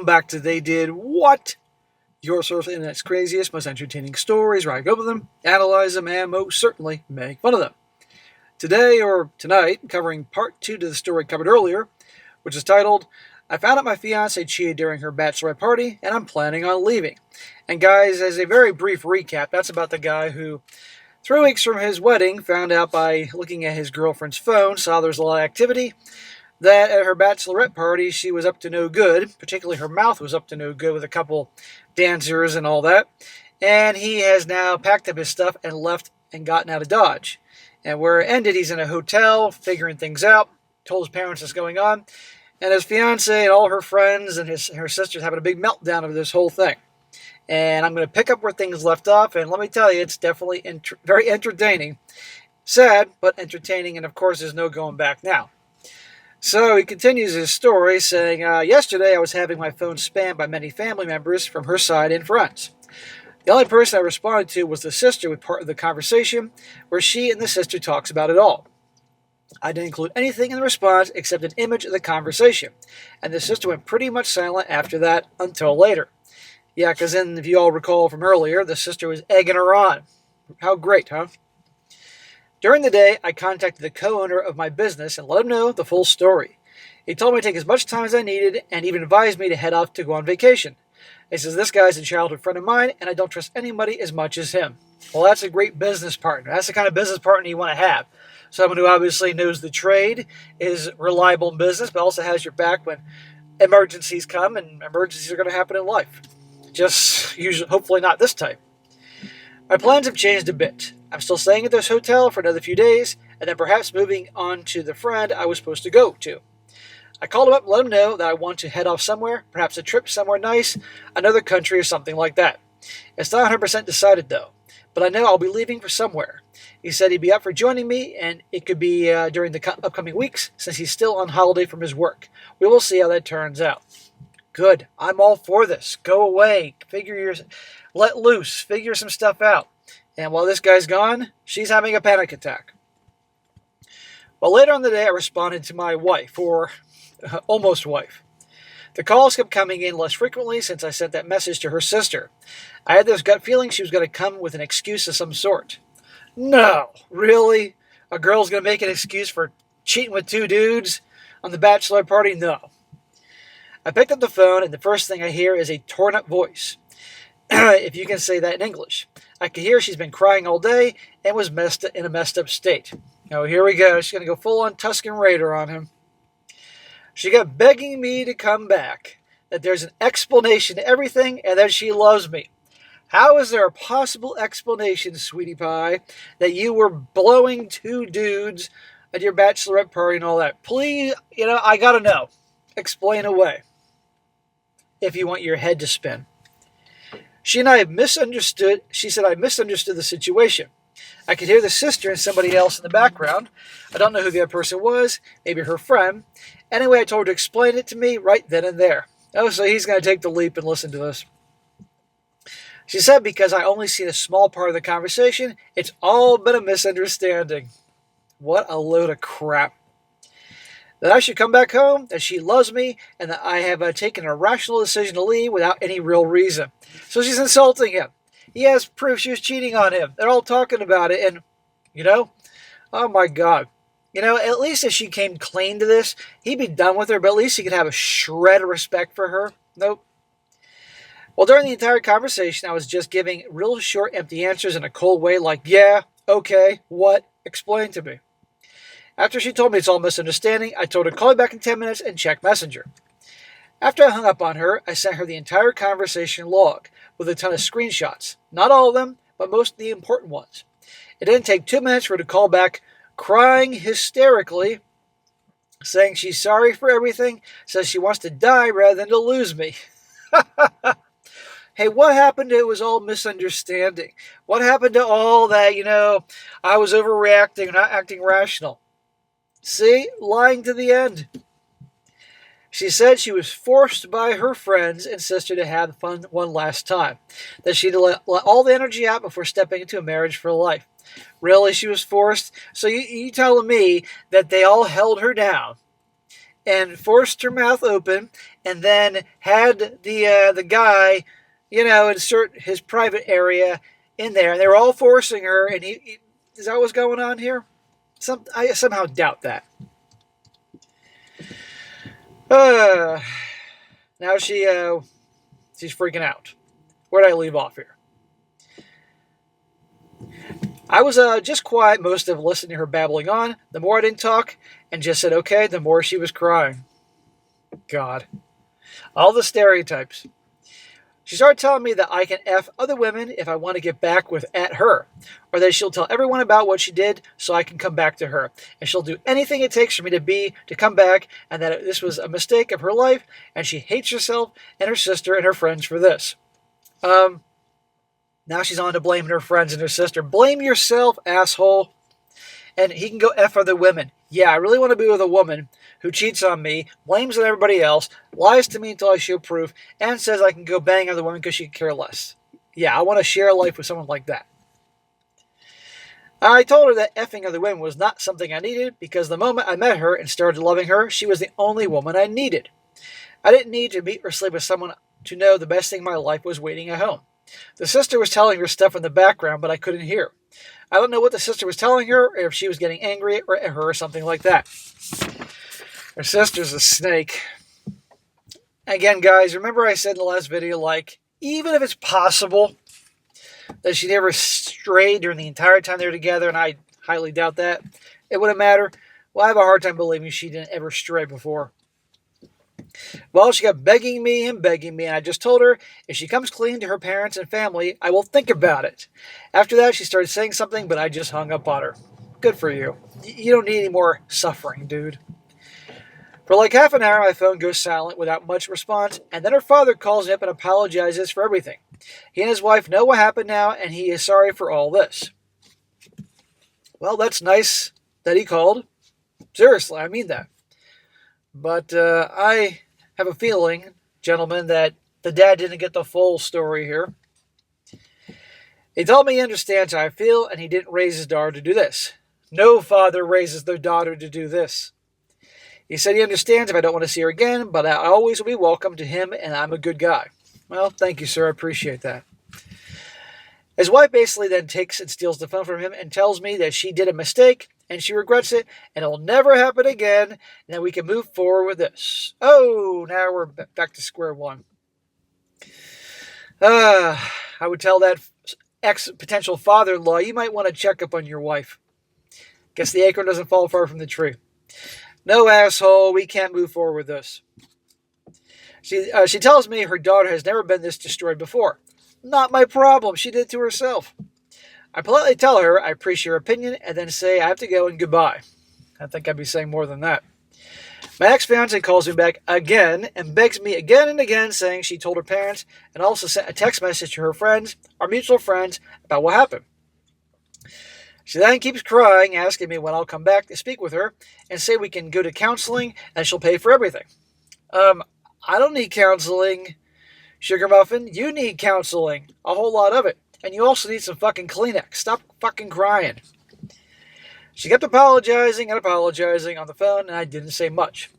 back to They Did What? Your source of the internet's craziest, most entertaining stories, where I go over them, analyze them, and most certainly make fun of them. Today, or tonight, covering part 2 to the story covered earlier, which is titled, I found out my fiancée cheated during her bachelorette party, and I'm planning on leaving. And guys, as a very brief recap, that's about the guy who, 3 weeks from his wedding, found out by looking at his girlfriend's phone, saw there was a lot of activity, that at her bachelorette party she was up to no good, particularly her mouth was up to no good with a couple dancers and all that, and he has now packed up his stuff and left and gotten out of Dodge. And where it ended, he's in a hotel, figuring things out, told his parents what's going on, and his fiancée and all her friends and her sisters having a big meltdown over this whole thing. And I'm going to pick up where things left off, and let me tell you, it's definitely very entertaining. Sad, but entertaining, and of course there's no going back now. So he continues his story saying, yesterday I was having my phone spammed by many family members from her side and friends. The only person I responded to was the sister with part of the conversation, where she and the sister talks about it all. I didn't include anything in the response except an image of the conversation, and the sister went pretty much silent after that until later. Yeah, because then, if you all recall from earlier, the sister was egging her on. How great, huh? During the day, I contacted the co-owner of my business and let him know the full story. He told me to take as much time as I needed and even advised me to head off to go on vacation. He says, this guy's a childhood friend of mine and I don't trust anybody as much as him. Well, that's a great business partner. That's the kind of business partner you want to have. Someone who obviously knows the trade, is reliable in business, but also has your back when emergencies come, and emergencies are going to happen in life. Just usually, hopefully not this time. My plans have changed a bit. I'm still staying at this hotel for another few days, and then perhaps moving on to the friend I was supposed to go to. I called him up and let him know that I want to head off somewhere, perhaps a trip somewhere nice, another country or something like that. It's not 100% decided though, but I know I'll be leaving for somewhere. He said he'd be up for joining me, and it could be during the upcoming weeks, since he's still on holiday from his work. We will see how that turns out. Good. I'm all for this. Go away. Let loose. Figure some stuff out. And while this guy's gone, she's having a panic attack. Well, later in the day, I responded to my wife, or almost wife. The calls kept coming in less frequently since I sent that message to her sister. I had this gut feeling she was going to come with an excuse of some sort. No, really? A girl's going to make an excuse for cheating with 2 dudes on the bachelor party? No. I picked up the phone, and the first thing I hear is a torn-up voice. If you can say that in English. I could hear she's been crying all day and was in a messed up state. Oh, here we go. She's going to go full-on Tusken Raider on him. She got begging me to come back, that there's an explanation to everything, and that she loves me. How is there a possible explanation, sweetie pie, that you were blowing 2 dudes at your bachelorette party and all that? Please, I got to know. Explain away. If you want your head to spin. She and I have misunderstood. She said I misunderstood the situation. I could hear the sister and somebody else in the background. I don't know who the other person was. Maybe her friend. Anyway, I told her to explain it to me right then and there. Oh, so he's going to take the leap and listen to this. She said because I only seen a small part of the conversation, it's all been a misunderstanding. What a load of crap. That I should come back home, that she loves me, and that I have taken a rational decision to leave without any real reason. So she's insulting him. He has proof she was cheating on him. They're all talking about it, and, oh my God. At least if she came clean to this, he'd be done with her, but at least he could have a shred of respect for her. Nope. Well, during the entire conversation, I was just giving real short, empty answers in a cold way, like, yeah, okay, what? Explain to me. After she told me it's all misunderstanding, I told her to call me back in 10 minutes and check Messenger. After I hung up on her, I sent her the entire conversation log with a ton of screenshots. Not all of them, but most of the important ones. It didn't take 2 minutes for her to call back, crying hysterically, saying she's sorry for everything, says she wants to die rather than to lose me. Hey, what happened to it was all misunderstanding? What happened to all that, I was overreacting, not acting rational? See? Lying to the end. She said she was forced by her friends and sister to have fun one last time. That she'd let all the energy out before stepping into a marriage for life. Really, she was forced? So you telling me that they all held her down and forced her mouth open, and then had the guy, insert his private area in there, and they were all forcing her. And is that what's going on here? I somehow doubt that. Now she's freaking out. Where did I leave off here? I was just quiet most of listening to her babbling on. The more I didn't talk and just said okay, the more she was crying. God. All the stereotypes. She started telling me that I can F other women if I want to get back at her, or that she'll tell everyone about what she did so I can come back to her, and she'll do anything it takes for me to come back, and that this was a mistake of her life, and she hates herself and her sister and her friends for this. Now she's on to blaming her friends and her sister. Blame yourself, asshole. And he can go F other women. Yeah, I really want to be with a woman who cheats on me, blames on everybody else, lies to me until I show proof, and says I can go bang other women because she can care less. Yeah, I want to share a life with someone like that. I told her that effing other women was not something I needed because the moment I met her and started loving her, she was the only woman I needed. I didn't need to meet or sleep with someone to know the best thing in my life was waiting at home. The sister was telling her stuff in the background, but I couldn't hear. I don't know what the sister was telling her, or if she was getting angry at her or something like that. Her sister's a snake. Again, guys, remember I said in the last video, even if it's possible that she never strayed during the entire time they were together, and I highly doubt that, it wouldn't matter. Well, I have a hard time believing she didn't ever stray before. Well, she kept begging me, and I just told her, if she comes clean to her parents and family, I will think about it. After that, she started saying something, but I just hung up on her. Good for you. You don't need any more suffering, dude. For half an hour, my phone goes silent without much response, and then her father calls me up and apologizes for everything. He and his wife know what happened now, and he is sorry for all this. Well, that's nice that he called. Seriously, I mean that. But I have a feeling, gentlemen, that the dad didn't get the full story here. He told me he understands how I feel, and he didn't raise his daughter to do this. No father raises their daughter to do this. He said he understands if I don't want to see her again, but I always will be welcome to him, and I'm a good guy. Well, thank you, sir. I appreciate that. His wife basically then takes and steals the phone from him and tells me that she did a mistake, and she regrets it, and it'll never happen again, and that we can move forward with this. Oh, now we're back to square one. I would tell that ex-potential father-in-law, you might want to check up on your wife. Guess the acorn doesn't fall far from the tree. No, asshole, we can't move forward with this. She tells me her daughter has never been this destroyed before. Not my problem. She did it to herself. I politely tell her I appreciate her opinion and then say I have to go and goodbye. I think I'd be saying more than that. My ex-fiancée calls me back again and begs me again and again, saying she told her parents and also sent a text message to her friends, our mutual friends, about what happened. She then keeps crying, asking me when I'll come back to speak with her and say we can go to counseling and she'll pay for everything. I don't need counseling, Sugar Muffin. You need counseling. A whole lot of it. And you also need some fucking Kleenex. Stop fucking crying. She kept apologizing on the phone, and I didn't say much.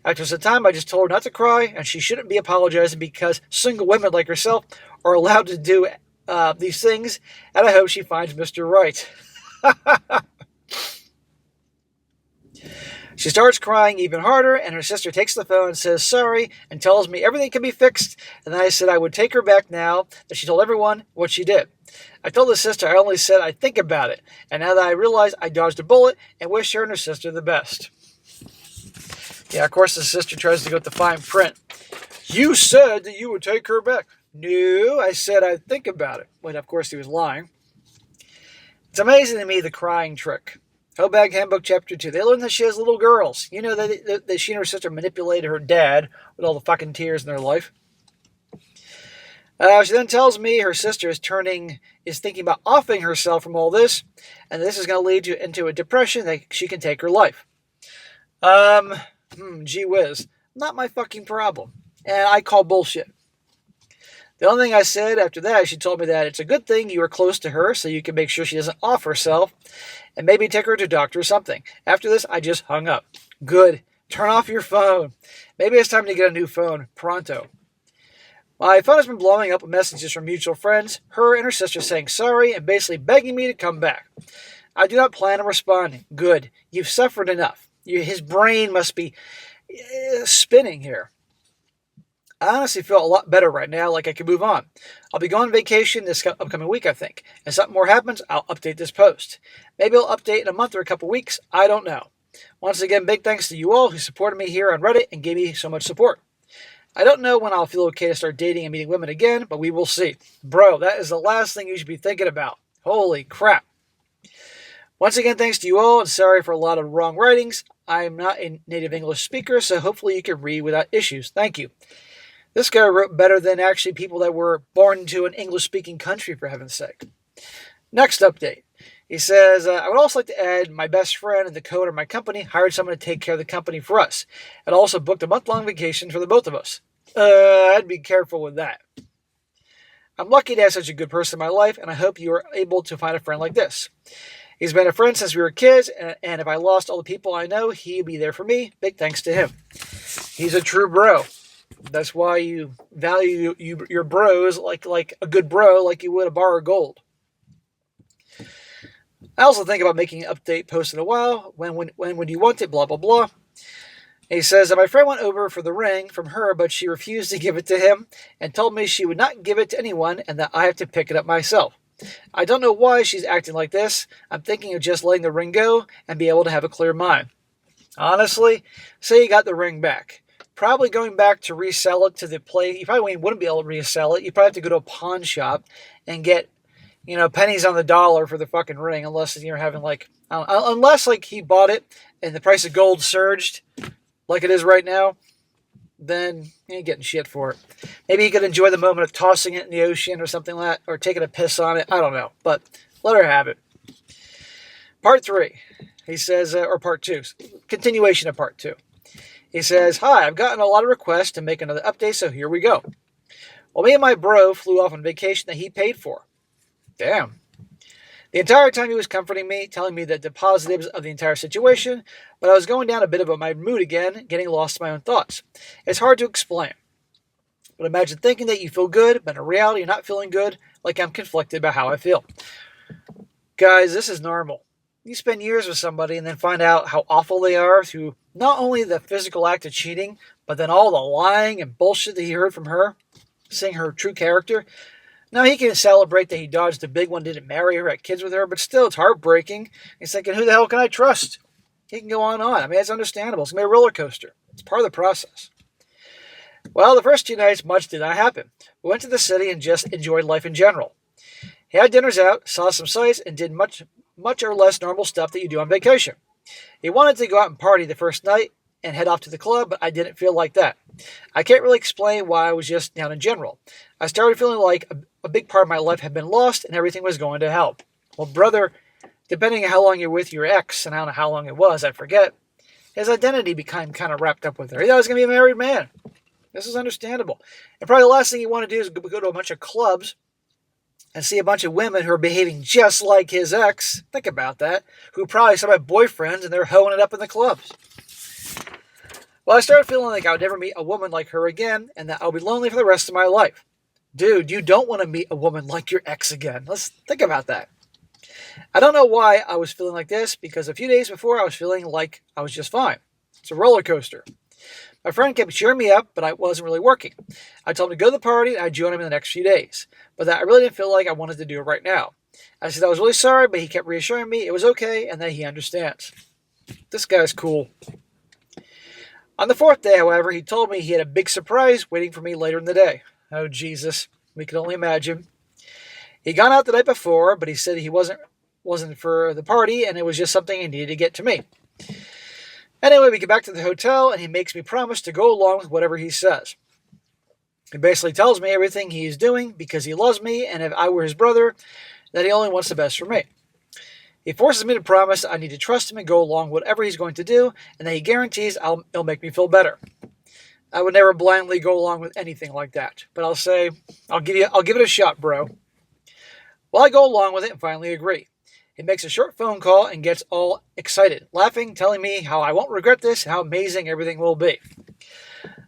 After some time, I just told her not to cry, and she shouldn't be apologizing because single women like herself are allowed to do these things, and I hope she finds Mr. Right. She starts crying even harder, and her sister takes the phone and says sorry and tells me everything can be fixed, and then I said I would take her back now that she told everyone what she did. I told the sister I only said I'd think about it, and now that I realize I dodged a bullet and wish her and her sister the best. Yeah, of course the sister tries to go with the fine print. You said that you would take her back. No, I said I'd think about it. But of course he was lying. It's amazing to me, the crying trick. Hellbag Handbook Chapter 2. They learn that she has little girls. You know that she and her sister manipulated her dad with all the fucking tears in their life. She then tells me her sister is thinking about offing herself from all this, and this is going to lead into a depression that she can take her life. Gee whiz. Not my fucking problem. And I call bullshit. The only thing I said after that, she told me that it's a good thing you are close to her so you can make sure she doesn't off herself and maybe take her to a doctor or something. After this, I just hung up. Good. Turn off your phone. Maybe it's time to get a new phone. Pronto. My phone has been blowing up with messages from mutual friends, her and her sister saying sorry and basically begging me to come back. I do not plan on responding. Good. You've suffered enough. His brain must be spinning here. I honestly feel a lot better right now, like I can move on. I'll be going on vacation this upcoming week, I think. If something more happens, I'll update this post. Maybe I'll update in a month or a couple weeks. I don't know. Once again, big thanks to you all who supported me here on Reddit and gave me so much support. I don't know when I'll feel okay to start dating and meeting women again, but we will see. Bro, that is the last thing you should be thinking about. Holy crap. Once again, thanks to you all, and sorry for a lot of wrong writings. I am not a native English speaker, so hopefully you can read without issues. Thank you. This guy wrote better than actually people that were born into an English-speaking country, for heaven's sake. Next update. He says, I would also like to add my best friend and the co-owner of my company hired someone to take care of the company for us, and also booked a month-long vacation for the both of us. I'd be careful with that. I'm lucky to have such a good person in my life, and I hope you are able to find a friend like this. He's been a friend since we were kids, and if I lost all the people I know, he'd be there for me. Big thanks to him. He's a true bro. That's why you value your bros like a good bro, like you would a bar of gold. I also think about making an update post in a while. When would you want it? Blah, blah, blah. He says that my friend went over for the ring from her, but she refused to give it to him and told me she would not give it to anyone and that I have to pick it up myself. I don't know why she's acting like this. I'm thinking of just letting the ring go and be able to have a clear mind. Honestly, say you got the ring back. Probably going back to resell it to the place. You probably wouldn't be able to resell it. You probably have to go to a pawn shop and get, pennies on the dollar for the fucking ring, unless you're having unless he bought it and the price of gold surged like it is right now, then you ain't getting shit for it. Maybe you could enjoy the moment of tossing it in the ocean or something like that, or taking a piss on it. I don't know, but let her have it. Part 3, he says, or part 2, continuation of part 2. He says, hi, I've gotten a lot of requests to make another update, so here we go. Well, me and my bro flew off on vacation that he paid for. Damn. The entire time he was comforting me, telling me the positives of the entire situation, but I was going down a bit of my mood again, getting lost in my own thoughts. It's hard to explain. But imagine thinking that you feel good, but in reality you're not feeling good, like I'm conflicted about how I feel. Guys, this is normal. You spend years with somebody and then find out how awful they are through not only the physical act of cheating, but then all the lying and bullshit that he heard from her, seeing her true character. Now, he can celebrate that he dodged the big one, didn't marry her, had kids with her, but still, it's heartbreaking. He's thinking, who the hell can I trust? He can go on and on. I mean, it's understandable. It's going to be a roller coaster. It's part of the process. Well, the first 2 nights, much did not happen. We went to the city and just enjoyed life in general. He had dinners out, saw some sights, and did much or less normal stuff that you do on vacation. He wanted to go out and party the first night and head off to the club, but I didn't feel like that. I can't really explain why. I was just down in general. I started feeling like a big part of my life had been lost and everything was going to hell. Well, brother, depending on how long you're with your ex, and I don't know how long it was, I forget, his identity became kind of wrapped up with her. He thought he was going to be a married man. This is understandable. And probably the last thing you want to do is go to a bunch of clubs and see a bunch of women who are behaving just like his ex. Think about that. Who probably some have boyfriends and they're hoeing it up in the clubs. Well, I started feeling like I would never meet a woman like her again and that I'll be lonely for the rest of my life. Dude, you don't want to meet a woman like your ex again. Let's think about that. I don't know why I was feeling like this, because a few days before I was feeling like I was just fine. It's a roller coaster. My friend kept cheering me up, but I wasn't really working. I told him to go to the party and I'd join him in the next few days, but that I really didn't feel like I wanted to do it right now. I said I was really sorry, but he kept reassuring me it was okay and that he understands. This guy's cool. On the 4th day, however, he told me he had a big surprise waiting for me later in the day. Oh, Jesus. We can only imagine. He'd gone out the night before, but he said he wasn't for the party, and it was just something he needed to get to me. Anyway, we get back to the hotel, and he makes me promise to go along with whatever he says. He basically tells me everything he's doing because he loves me, and if I were his brother, that he only wants the best for me. He forces me to promise I need to trust him and go along with whatever he's going to do, and that he guarantees it'll make me feel better. I would never blindly go along with anything like that, but I'll say, I'll give it a shot, bro. Well, I go along with it and finally agree. He makes a short phone call and gets all excited, laughing, telling me how I won't regret this, how amazing everything will be.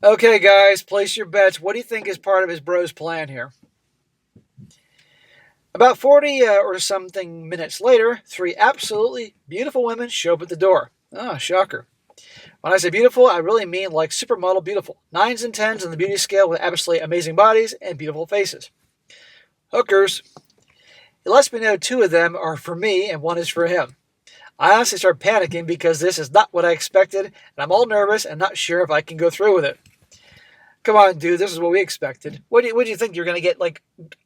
Okay, guys, place your bets. What do you think is part of his bro's plan here? About 40 or something minutes later, 3 absolutely beautiful women show up at the door. Ah, shocker. When I say beautiful, I really mean like supermodel beautiful. 9s and 10s on the beauty scale with absolutely amazing bodies and beautiful faces. Hookers. It lets me know 2 of them are for me and 1 is for him. I honestly start panicking because this is not what I expected, and I'm all nervous and not sure if I can go through with it. Come on, dude, this is what we expected. What do you think? You're going to get, like,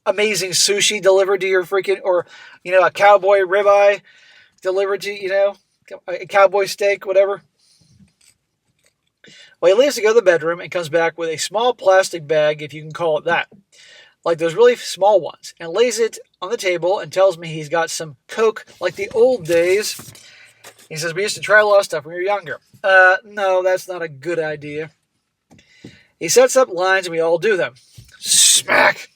amazing sushi delivered to your freaking, or, a cowboy ribeye delivered to, a cowboy steak, whatever? Well, he leaves to go to the bedroom and comes back with a small plastic bag, if you can call it that, like those really small ones, and lays it on the table and tells me he's got some Coke like the old days. He says, we used to try a lot of stuff when we were younger. No, that's not a good idea. He sets up lines and we all do them. Smack!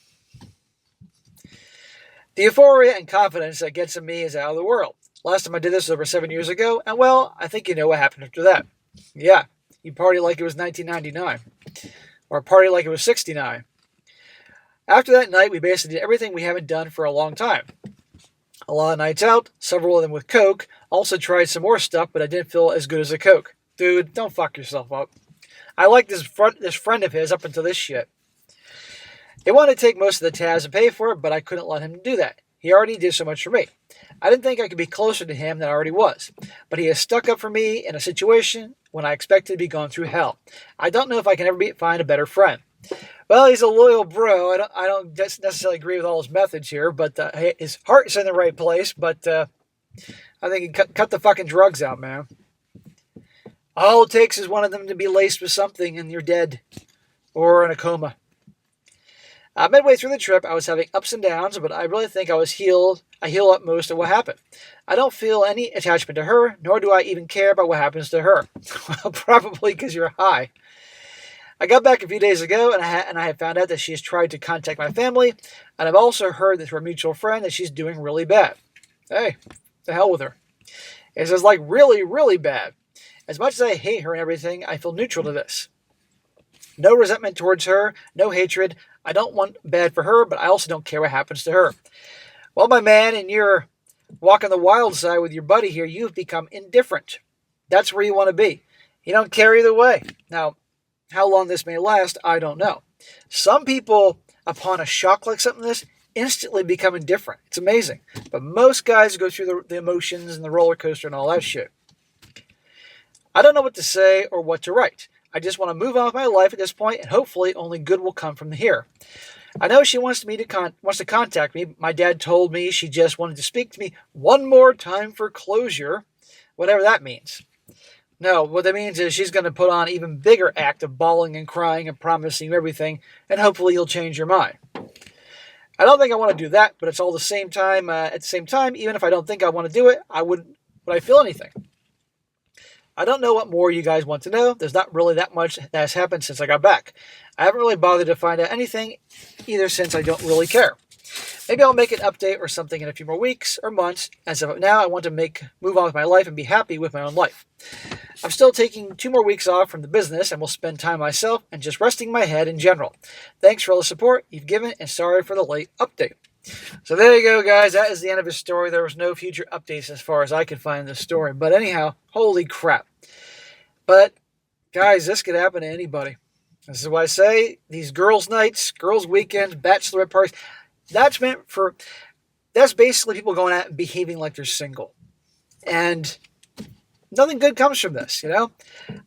The euphoria and confidence that gets in me is out of the world. Last time I did this was over 7 years ago, and well, I think you know what happened after that. Yeah, you party like it was 1999. Or party like it was 69. After that night, we basically did everything we haven't done for a long time. A lot of nights out, several of them with Coke. Also tried some more stuff, but I didn't feel as good as a Coke. Dude, don't fuck yourself up. I like this friend of his up until this shit. He wanted to take most of the tabs and pay for it, but I couldn't let him do that. He already did so much for me. I didn't think I could be closer to him than I already was. But he has stuck up for me in a situation when I expected to be going through hell. I don't know if I can ever find a better friend. Well, he's a loyal bro. I don't necessarily agree with all his methods here, but his heart's in the right place. But I think he cut the fucking drugs out, man. All it takes is one of them to be laced with something and you're dead. Or in a coma. Midway through the trip, I was having ups and downs, but I really think I heal up most of what happened. I don't feel any attachment to her, nor do I even care about what happens to her. Well, probably because you're high. I got back a few days ago, and I have found out that she has tried to contact my family, and I've also heard that through a mutual friend that she's doing really bad. Hey, the hell with her. It says, like, really, really bad. As much as I hate her and everything, I feel neutral to this. No resentment towards her, no hatred. I don't want bad for her, but I also don't care what happens to her. Well, my man, and you're walking the wild side with your buddy here, you've become indifferent. That's where you want to be. You don't care either way. Now, how long this may last, I don't know. Some people, upon a shock like something like this, instantly become indifferent. It's amazing. But most guys go through the emotions and the roller coaster and all that shit. I don't know what to say or what to write. I just want to move on with my life at this point, and hopefully only good will come from here. I know she wants to contact me. My dad told me she just wanted to speak to me one more time for closure, whatever that means. No, what that means is she's going to put on an even bigger act of bawling and crying and promising you everything, and hopefully you'll change your mind. I don't think I want to do that, but it's all at the same time, even if I don't think I want to do it, would I feel anything? I don't know what more you guys want to know. There's not really that much that has happened since I got back. I haven't really bothered to find out anything either since I don't really care. Maybe I'll make an update or something in a few more weeks or months. As of now, I want to move on with my life and be happy with my own life. I'm still taking 2 more weeks off from the business and will spend time myself and just resting my head in general. Thanks for all the support you've given and sorry for the late update. So there you go, guys. That is the end of his story. There was no future updates as far as I could find in this story. But anyhow, holy crap. But, guys, this could happen to anybody. This is why I say these girls' nights, girls' weekends, bachelorette parties, that's basically people going out and behaving like they're single. And nothing good comes from this,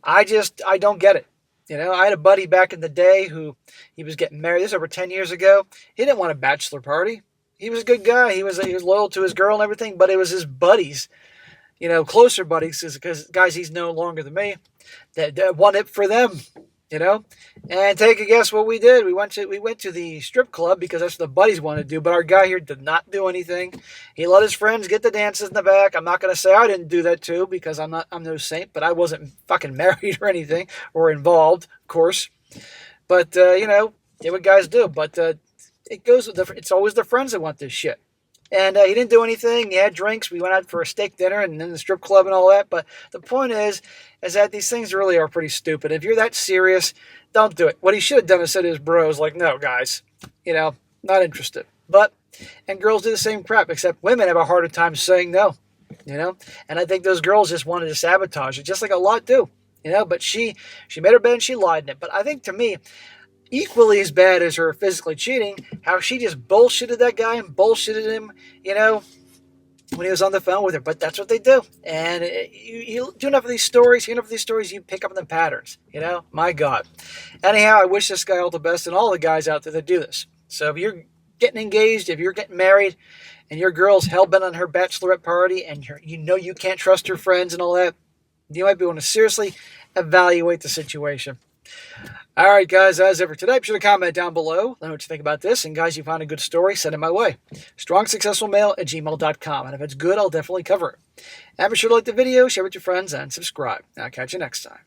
I don't get it. I had a buddy back in the day who he was getting married. This was over 10 years ago. He didn't want a bachelor party. He was a good guy. He was loyal to his girl and everything, but it was his buddies, closer buddies, because guys he's known longer than me, that won it for them, And take a guess what we did. We went to the strip club because that's what the buddies wanted to do, but our guy here did not do anything. He let his friends get the dances in the back. I'm not going to say I didn't do that too because I'm no saint, but I wasn't fucking married or anything or involved, of course. But did what guys do. But it's always the friends that want this shit. And he didn't do anything. He had drinks. We went out for a steak dinner and then the strip club and all that. But the point is that these things really are pretty stupid. If you're that serious, don't do it. What he should have done is said to his bros, like, no, guys, not interested. And girls do the same crap, except women have a harder time saying no, And I think those girls just wanted to sabotage it, just like a lot do, But she made her bed and she lied in it. But I think, to me, equally as bad as her physically cheating, how she just bullshitted that guy and bullshitted him, when he was on the phone with her. But that's what they do. And you do enough of these stories, you pick up on the patterns, My God. Anyhow, I wish this guy all the best and all the guys out there that do this. So if you're getting engaged, if you're getting married, and your girl's hell-bent on her bachelorette party, and you can't trust her friends and all that, you might be want to seriously evaluate the situation. All right, guys, as ever today, be sure to comment down below. Let me know what you think about this. And, guys, you found a good story, send it my way. strongsuccessfulmale@gmail.com. And if it's good, I'll definitely cover it. And be sure to like the video, share it with your friends, and subscribe. I'll catch you next time.